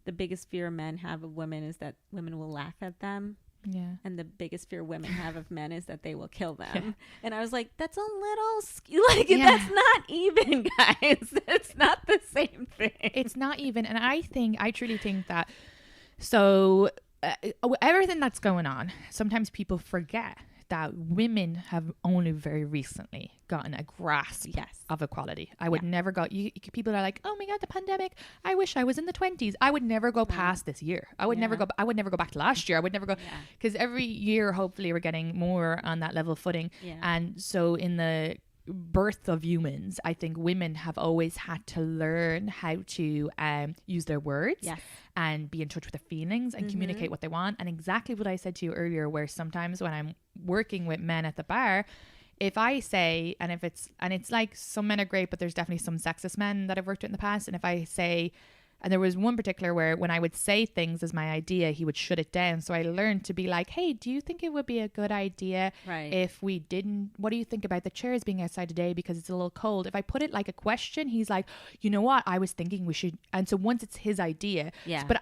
the biggest fear men have of women is that women will laugh at them. Yeah. And the biggest fear women have of men is that they will kill them. Yeah. And I was like, that's a little that's not even, guys. It's not the same thing. It's not even. And I truly think that, so everything that's going on, sometimes people forget that women have only very recently gotten a grasp of equality. I would never go, people are like, oh my God, the pandemic. I wish I was in the 20s. I would never go past this year. I would never go back to last year. I would never go, because every year, hopefully we're getting more on that level footing. Yeah. And so in the birth of humans, I think women have always had to learn how to use their words and be in touch with their feelings and communicate what they want. And exactly what I said to you earlier, where sometimes when I'm working with men at the bar, if I say, and it's like some men are great, but there's definitely some sexist men that I've worked with in the past. And if I say, and there was one particular where when I would say things as my idea, he would shut it down. So I learned to be like, hey, do you think it would be a good idea if we didn't, what do you think about the chairs being outside today because it's a little cold? If I put it like a question, he's like, you know what? I was thinking we should. And so once it's his idea, but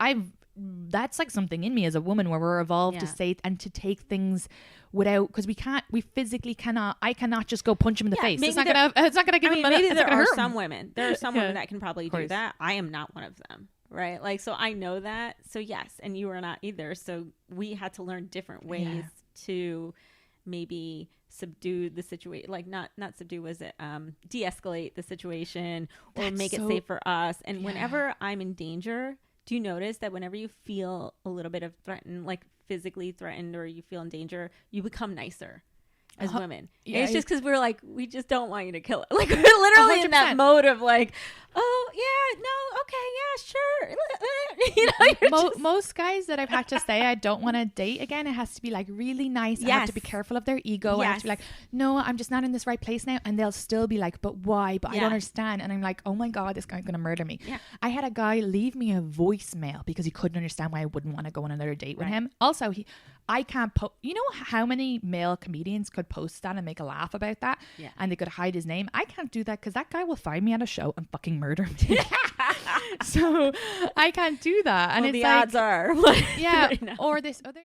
that's like something in me as a woman where we're evolved to say and to take things without, because we physically cannot, I cannot just go punch him in the face. It's not gonna give him maybe there are some women that can probably do that. I am not one of them, right? Like, so I know that. So yes, and you are not either. So we had to learn different ways to maybe subdue the situation, like not subdue, was it de-escalate the situation or make it safe for us. And whenever I'm in danger, do you notice that whenever you feel a little bit of threatened, like physically threatened, or you feel in danger, you become nicer as women? Yeah, it's just because we're like, we just don't want you to kill it. Like, we're literally 100%. In that mode of like, oh yeah, no, okay, yeah, sure. You know, most guys that I've had to say I don't want to date again, it has to be like really nice. I have to be careful of their ego. I have to be like, no, I'm just not in this right place now. And they'll still be like, but why? But I don't understand. And I'm like, oh my God, this guy's gonna murder me. I had a guy leave me a voicemail because he couldn't understand why I wouldn't want to go on another date with him. Also, I can't you know how many male comedians could post that and make a laugh about that, and they could hide his name? I can't do that because that guy will find me at a show and fucking murder me. So I can't do that. And it's the like, odds are yeah, or this other